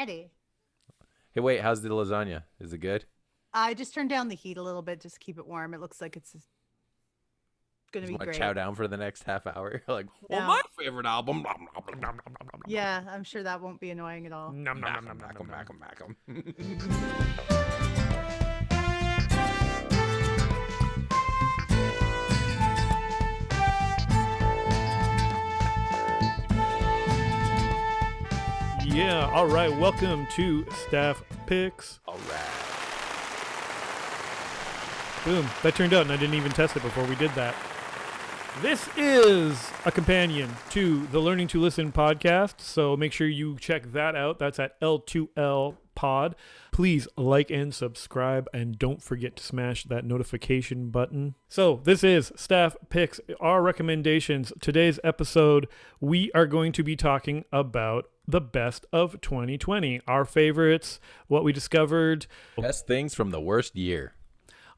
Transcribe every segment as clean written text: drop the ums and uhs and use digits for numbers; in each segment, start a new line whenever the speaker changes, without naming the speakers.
ready.
Hey, wait, how's the lasagna? Is it good?
I just turned down the heat a little bit just to keep it warm. It looks like it's going to
Just
be
want to chow
great.
down for the next half hour? You're like, well, my
No.
favorite album. Nom, nom, nom, nom, nom, nom, nom,
Yeah, I'm sure that won't be annoying at all.
Nom nom nom
Mac
nom
'em,
nom
mac
nom
'em, mac
nom.
'em, mac 'em.
Yeah, all right. Welcome to Staff Picks.
All right.
Boom. That turned out, and I didn't even test it before we did that. This is a companion to the Learning to Listen podcast, so make sure you check that out. That's at L2L Pod. Please like and subscribe, and don't forget to smash that notification button. So this is Staff Picks, our recommendations. Today's episode, we are going to be talking about the best of 2020, our favorites, what we discovered.
Best things from the worst year.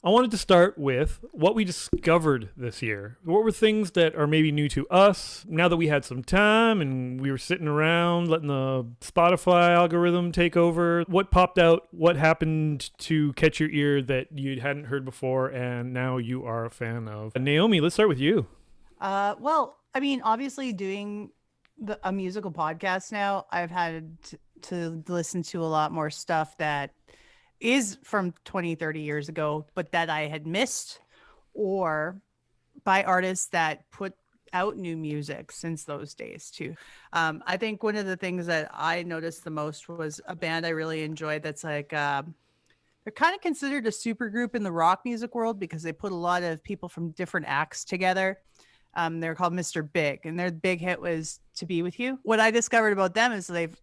I wanted to start with what we discovered this year. What were things that are maybe new to us now that we had some time and we were sitting around letting the Spotify algorithm take over? What popped out? What happened to catch your ear that you hadn't heard before and now you are a fan of? Naomi, let's start with you.
Well, I mean, obviously doing a musical podcast now, I've had to listen to a lot more stuff that is from 20, 30 years ago, but that I had missed, or by artists that put out new music since those days too. I think one of the things that I noticed the most was a band I really enjoyed that's like they're kind of considered a super group in the rock music world because they put a lot of people from different acts together. They're called Mr. Big, and their big hit was To Be With You. What I discovered about them is they've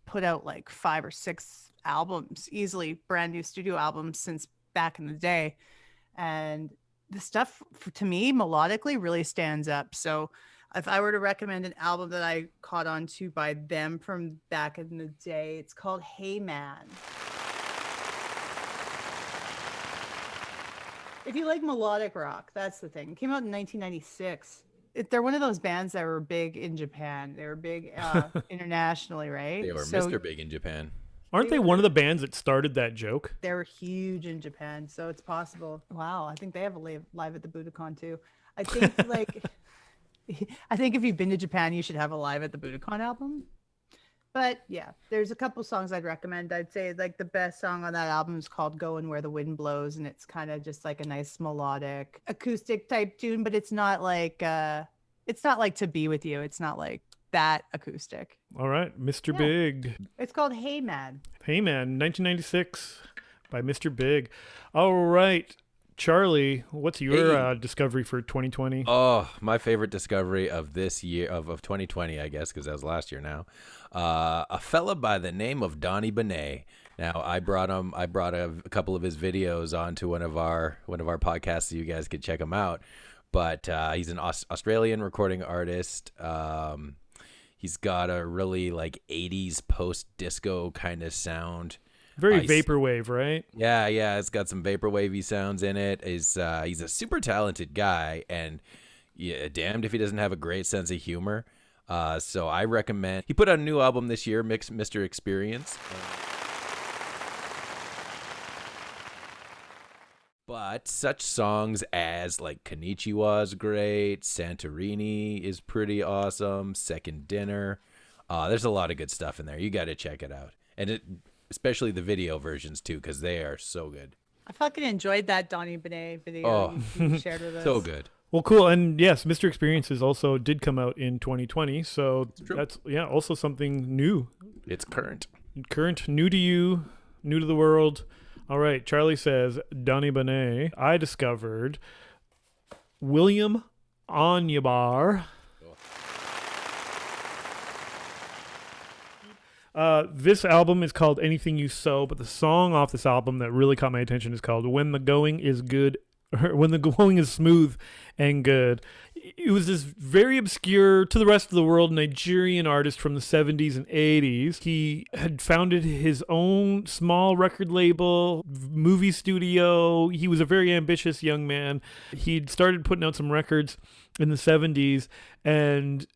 put out like 5 or 6 albums, easily brand new studio albums since back in the day. And the stuff to me melodically really stands up. So if I were to recommend an album that I caught on to by them from back in the day, it's called Hey Man. If you like melodic rock, that's the thing. It came out in 1996. They're one of those bands that were big in Japan. They were big internationally, right?
They were
So
Mr. Big in Japan.
Aren't they one of the bands that started that joke?
they were huge in Japan, so it's possible. Wow, I think they have a live at the Budokan too. I think like I think if you've been to Japan, you should have a live at the Budokan album. But yeah, there's a couple songs I'd recommend. I'd say like the best song on that album is called Going Where the Wind Blows, and it's kind of just like a nice melodic acoustic type tune, but it's not like To Be With You. It's not like that acoustic.
All right, Mr.
Yeah.
Big.
It's called Hey Man.
Hey Man, 1996 by Mr. Big. All right, Charlie, what's your
Hey.
discovery for 2020?
Oh, my favorite discovery of this year, of 2020, I guess, because that was last year now. A fella by the name of Donny Benet. Now, I brought a couple of his videos onto one of our podcasts so you guys could check him out. But he's an Australian recording artist. He's got a really like 80s post-disco kind of sound.
Very vaporwave, right?
Yeah, it's got some vaporwavy sounds in it. He's a super talented guy, and yeah, damned if he doesn't have a great sense of humor. So I recommend. He put out a new album this year, Mr. Experience. But such songs as like Konnichiwa is great, Santorini is pretty awesome, Second Dinner. There's a lot of good stuff in there. You got to check it out. And especially the video versions too, because they are so good.
I fucking enjoyed that Donny Benet video you shared with us.
So good.
Well, cool. And yes, Mr. Experiences also did come out in 2020. So that's also something new.
It's current.
Current, new to you, new to the world. All right, Charlie says, Donny Benet. I discovered William Onyebar. This album is called Anything You Sow, but the song off this album that really caught my attention is called When the Going is Good, or When the Going is Smooth and Good. It was this very obscure, to the rest of the world, Nigerian artist from the 70s and 80s. He had founded his own small record label, movie studio. He was a very ambitious young man. He'd started putting out some records in the 70s, and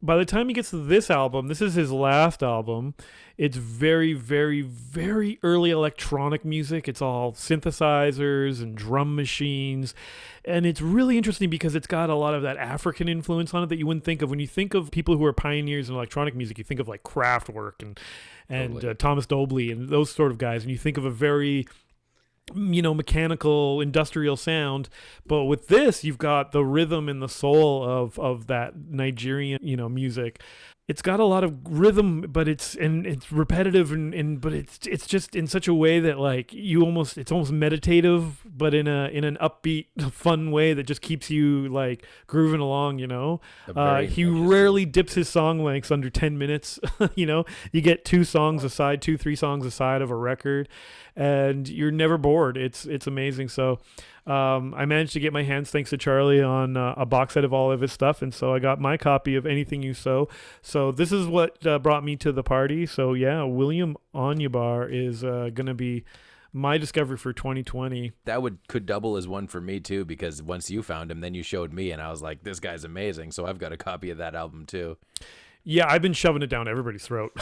by the time he gets to this album, this is his last album. It's very, very, very early electronic music. It's all synthesizers and drum machines. And it's really interesting because it's got a lot of that African influence on it that you wouldn't think of. When you think of people who are pioneers in electronic music, you think of like Kraftwerk and
Totally.
Thomas Dolby and those sort of guys. And you think of a very mechanical industrial sound, but with this you've got the rhythm and the soul of that Nigerian music. It's got a lot of rhythm, but it's repetitive and but it's just in such a way that like it's almost meditative, but in an upbeat fun way that just keeps you like grooving along. He rarely dips his song lengths under 10 minutes. You get 3 songs aside of a record, and you're never bored. It's amazing. So I managed to get my hands, thanks to Charlie, on a box set of all of his stuff, and so I got my copy of Anything You Sow. So this is what brought me to the party. So yeah, William Onyeabor is going to be my discovery for 2020.
That could double as one for me too, because once you found him, then you showed me, and I was like, this guy's amazing. So I've got a copy of that album too.
Yeah, I've been shoving it down everybody's throat.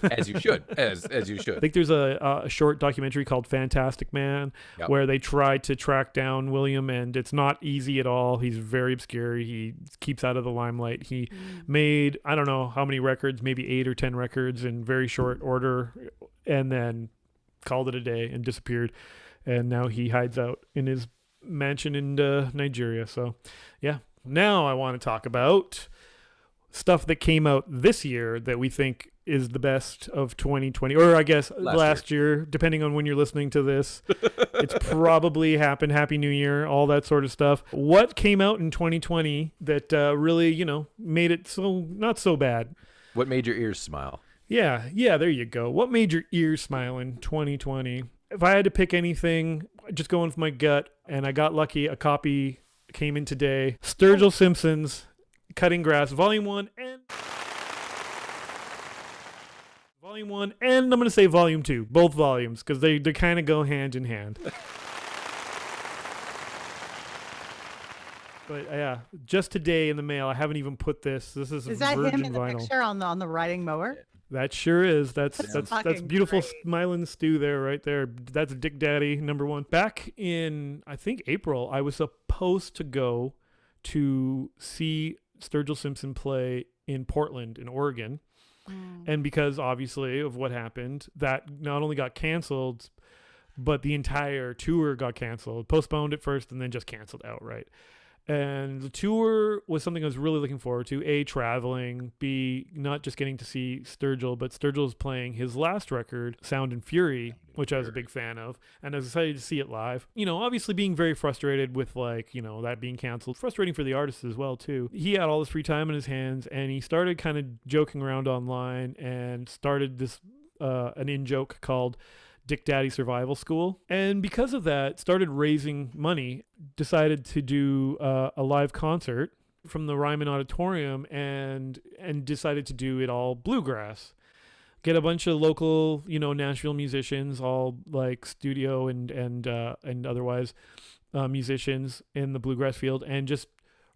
As you should, as you should.
I think there's a short documentary called Fantastic Man,
Yep.
where they try to track down William, and it's not easy at all. He's very obscure. He keeps out of the limelight. He made, I don't know how many records, maybe 8 or 10 records in very short order, and then called it a day and disappeared. And now he hides out in his mansion in Nigeria. So yeah, now I want to talk about stuff that came out this year that we think is the best of 2020, or I guess last year, depending on when you're listening to this. It's probably happened. Happy New Year, all that sort of stuff. What came out in 2020 that really, made it so not so bad?
What made your ears smile?
Yeah, there you go. What made your ears smile in 2020? If I had to pick anything, just going with my gut, and I got lucky, a copy came in today. Sturgill Simpson's Cutting Grass, Volume 1 and I'm going to say Volume 2, both volumes, because they kind of go hand in hand. But yeah, just today in the mail, I haven't even put this. This is
that
virgin
him in the
vinyl.
picture on the riding mower?
That sure is. That's
fucking
beautiful
great.
smiling stew there, right there. That's Dick Daddy #1. Back in, I think, April, I was supposed to go to see Sturgill Simpson play in Portland, in Oregon. And because, obviously, of what happened, that not only got canceled, but the entire tour got canceled. Postponed at first and then just canceled outright. And the tour was something I was really looking forward to. A, traveling. B, not just getting to see Sturgill, but Sturgill's playing his last record, Sound and Fury, which I was a big fan of. And I was excited to see it live. Obviously being very frustrated with that being canceled. Frustrating for the artist as well, too. He had all this free time in his hands, and he started kind of joking around online and started this, an in-joke called Dick Daddy Survival School. And because of that, started raising money, decided to do a live concert from the Ryman Auditorium and decided to do it all bluegrass. Get a bunch of local, Nashville musicians, all like studio and otherwise musicians in the bluegrass field, and just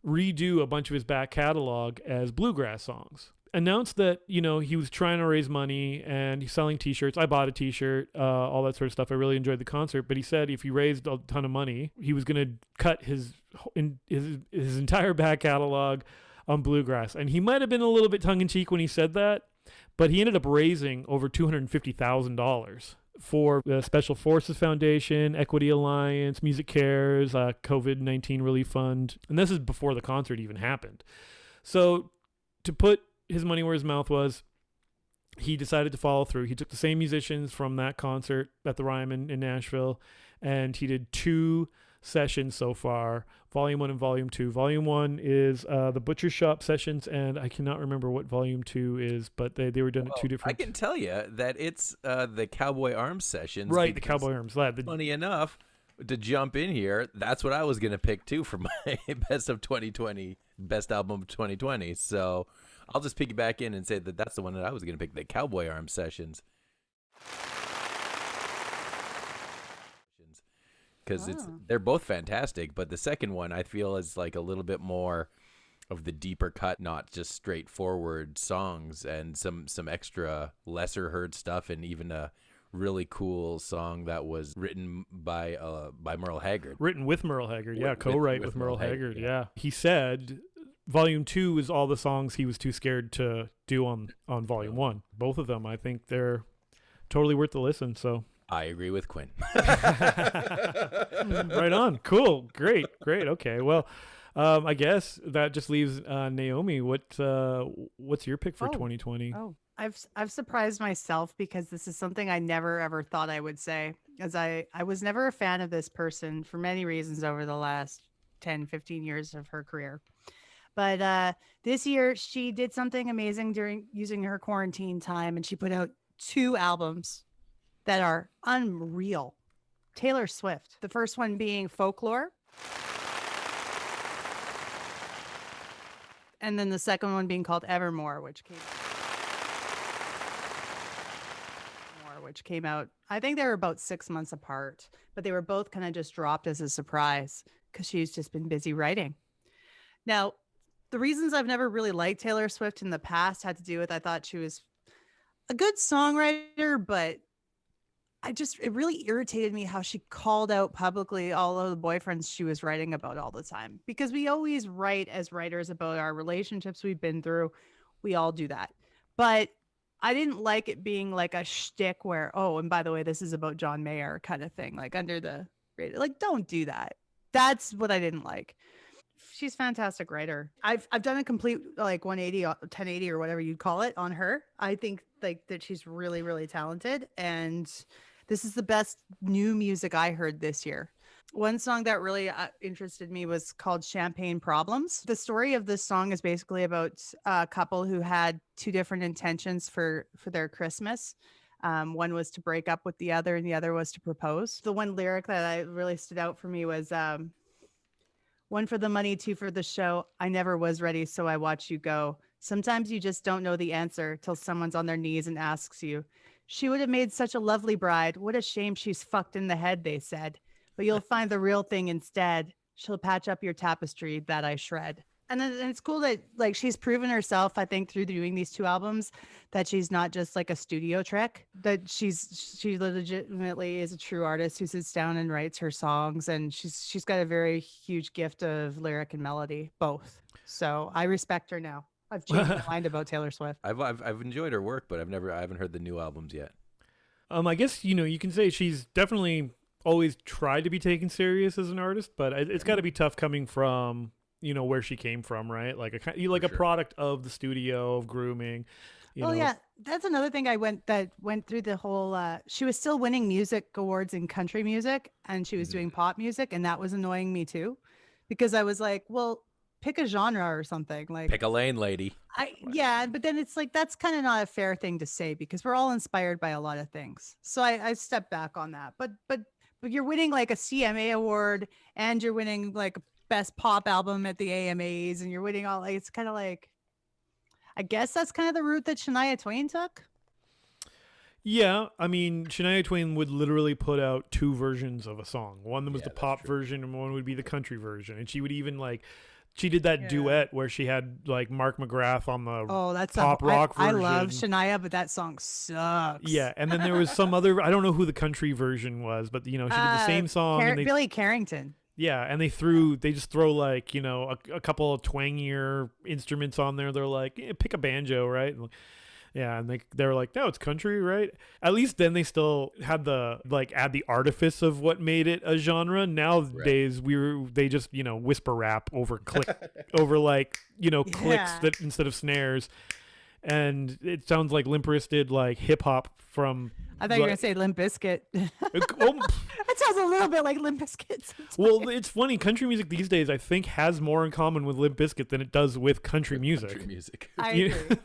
redo a bunch of his back catalog as bluegrass songs. Announced that, he was trying to raise money and he's selling t-shirts. I bought a t-shirt, all that sort of stuff. I really enjoyed the concert, but he said if he raised a ton of money, he was going to cut his entire back catalog on bluegrass. And he might have been a little bit tongue-in-cheek when he said that, but he ended up raising over $250,000 for the Special Forces Foundation, Equity Alliance, Music Cares, COVID-19 Relief Fund. And this is before the concert even happened. So to put his money where his mouth was, he decided to follow through. He took the same musicians from that concert at the Ryman in Nashville, and he did 2 sessions so far, Volume 1 and Volume 2. Volume 1 is the Butcher Shop sessions, and I cannot remember what Volume 2 is, but they were done at 2 different...
I can tell you that it's the Cowboy Arms sessions.
Right, the Cowboy Arms.
Funny enough, to jump in here, that's what I was going to pick, too, for my best album of 2020. So I'll just piggyback in and say that that's the one that I was going to pick, the Cowboy Arms sessions. Because they're both fantastic, but the second one I feel is like a little bit more the deeper cut, not just straightforward songs, and some extra lesser heard stuff, and even a really cool song that was written by Merle Haggard.
Written with Merle Haggard, yeah,
With-
co-write
with
with Merle
Merle
Haggard,
Haggard,
yeah. He said Volume 2 is all the songs he was too scared to do on Volume 1. Both of them, I think they're totally worth the listen, so.
I agree with Quinn.
Right on. Cool. Great. Okay. Well, I guess that just leaves Naomi. What's your pick for
Oh.
2020?
Oh, I've surprised myself because this is something I never ever thought I would say, as I was never a fan of this person for many reasons over the last 10, 15 years of her career. But this year she did something amazing during using her quarantine time, and she put out 2 albums that are unreal. Taylor Swift, the first one being Folklore, and then the second one being called Evermore, which came out, I think they were about 6 months apart, but they were both kind of just dropped as a surprise because she's just been busy writing. Now, the reasons I've never really liked Taylor Swift in the past had to do with, I thought she was a good songwriter, but it really irritated me how she called out publicly all of the boyfriends she was writing about all the time, because we always write as writers about our relationships we've been through. We all do that. But I didn't like it being like a shtick where, oh, and by the way, this is about John Mayer kind of thing, like under the radar. Like, don't do that. That's what I didn't like. She's a fantastic writer. I've done a complete like 180, 1080 or whatever you'd call it on her. I think like that she's really, really talented, and this is the best new music I heard this year. One song that really interested me was called Champagne Problems. The story of this song is basically about a couple who had 2 different intentions for their Christmas. One was to break up with the other, and the other was to propose. The one lyric that I really stood out for me was 1 for the money, 2 for the show. I never was ready, so I watch you go. Sometimes you just don't know the answer till someone's on their knees and asks you. She would have made such a lovely bride. What a shame she's fucked in the head, they said. But you'll find the real thing instead. She'll patch up your tapestry that I shred. And then and it's cool that like she's proven herself, I think, through doing these 2 albums, that she's not just like a studio trick, that she legitimately is a true artist who sits down and writes her songs, and she's got a very huge gift of lyric and melody, both. So I respect her now. I've changed my mind about Taylor Swift.
I've enjoyed her work, but I haven't heard the new albums yet.
I guess, you can say she's definitely always tried to be taken serious as an artist, but it's got to be tough coming from, where she came from, right? Like a product of the studio, of grooming.
Yeah, that's another thing I went through the whole, she was still winning music awards in country music, and she was doing pop music, and that was annoying me too, because I was like, well, pick a genre or something. Like,
pick a lane, lady.
But then it's like, that's kind of not a fair thing to say, because we're all inspired by a lot of things. So I stepped back on that. But you're winning like a CMA award, and you're winning like best pop album at the AMAs, and you're winning all, like, it's kind of like, I guess that's kind of the route that Shania Twain took.
Yeah, I mean, Shania Twain would literally put out 2 versions of a song. One was the pop version, and one would be the country version. And she would even she did that duet where she had like Mark McGrath on the
that's
pop rock version.
I love Shania, but that song sucks.
Yeah, and then there was some other, I don't know who the country version was, but she did the same song. And
Billy Carrington.
Yeah, and they just throw like, a couple of twangier instruments on there. They're like, pick a banjo, right? And yeah, and they were like, no, it's country, right? At least then they still had the add the artifice of what made it a genre. Nowadays they just whisper rap over clicks that instead of snares, and it sounds like Limp Bizkit like hip hop from.
I thought you were gonna say Limp Bizkit. That sounds a little bit like Limp Bizkit.
Well, it's funny. Country music these days, I think, has more in common with Limp Bizkit than it does with country music.
I agree.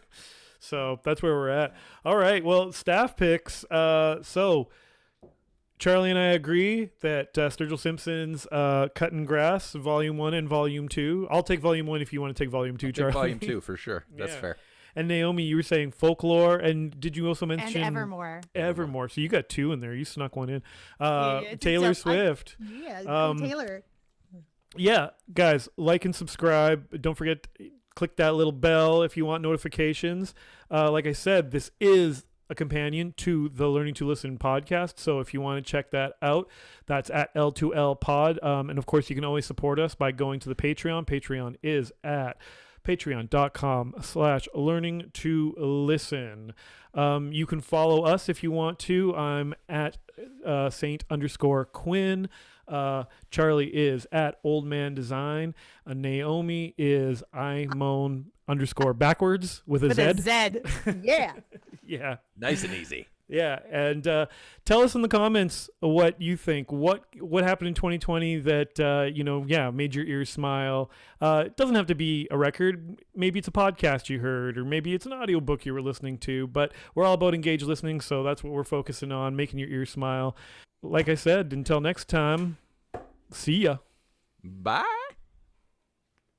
So that's where we're at. All right. Well, staff picks. So Charlie and I agree that Sturgill Simpson's Cutting Grass, Volume 1 and Volume 2. I'll take Volume 1 if you want to take Volume 2, Charlie.
Volume 2 for sure. That's fair.
And Naomi, you were saying Folklore, and did you also mention
and
Evermore? So you got 2 in there. You snuck one in.
Yeah,
Taylor Swift.
Taylor.
yeah, guys, like and subscribe. Don't forget to click that little bell if you want notifications. Like I said, this is a companion to the Learning to Listen podcast. So if you want to check that out, that's at L2L Pod. And of course, you can always support us by going to the Patreon. Patreon is at patreon.com/learning to listen. You can follow us if you want to. I'm at Saint_Quinn. Charlie is at Old Man Design. Naomi is imone_backwards with a
With
Z.
a Z. Yeah.
Yeah.
Nice and easy.
Yeah, and tell us in the comments what you think. What happened in 2020 that made your ears smile. It doesn't have to be a record. Maybe it's a podcast you heard, or maybe it's an audiobook you were listening to. But we're all about engaged listening, so that's what we're focusing on, making your ears smile. Like I said, until next time, see ya.
Bye.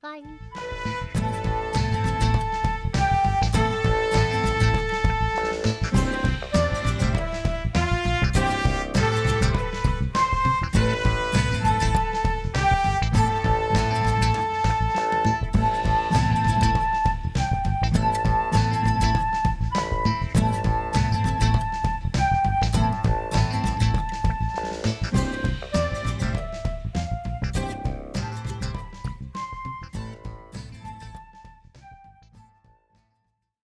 Bye.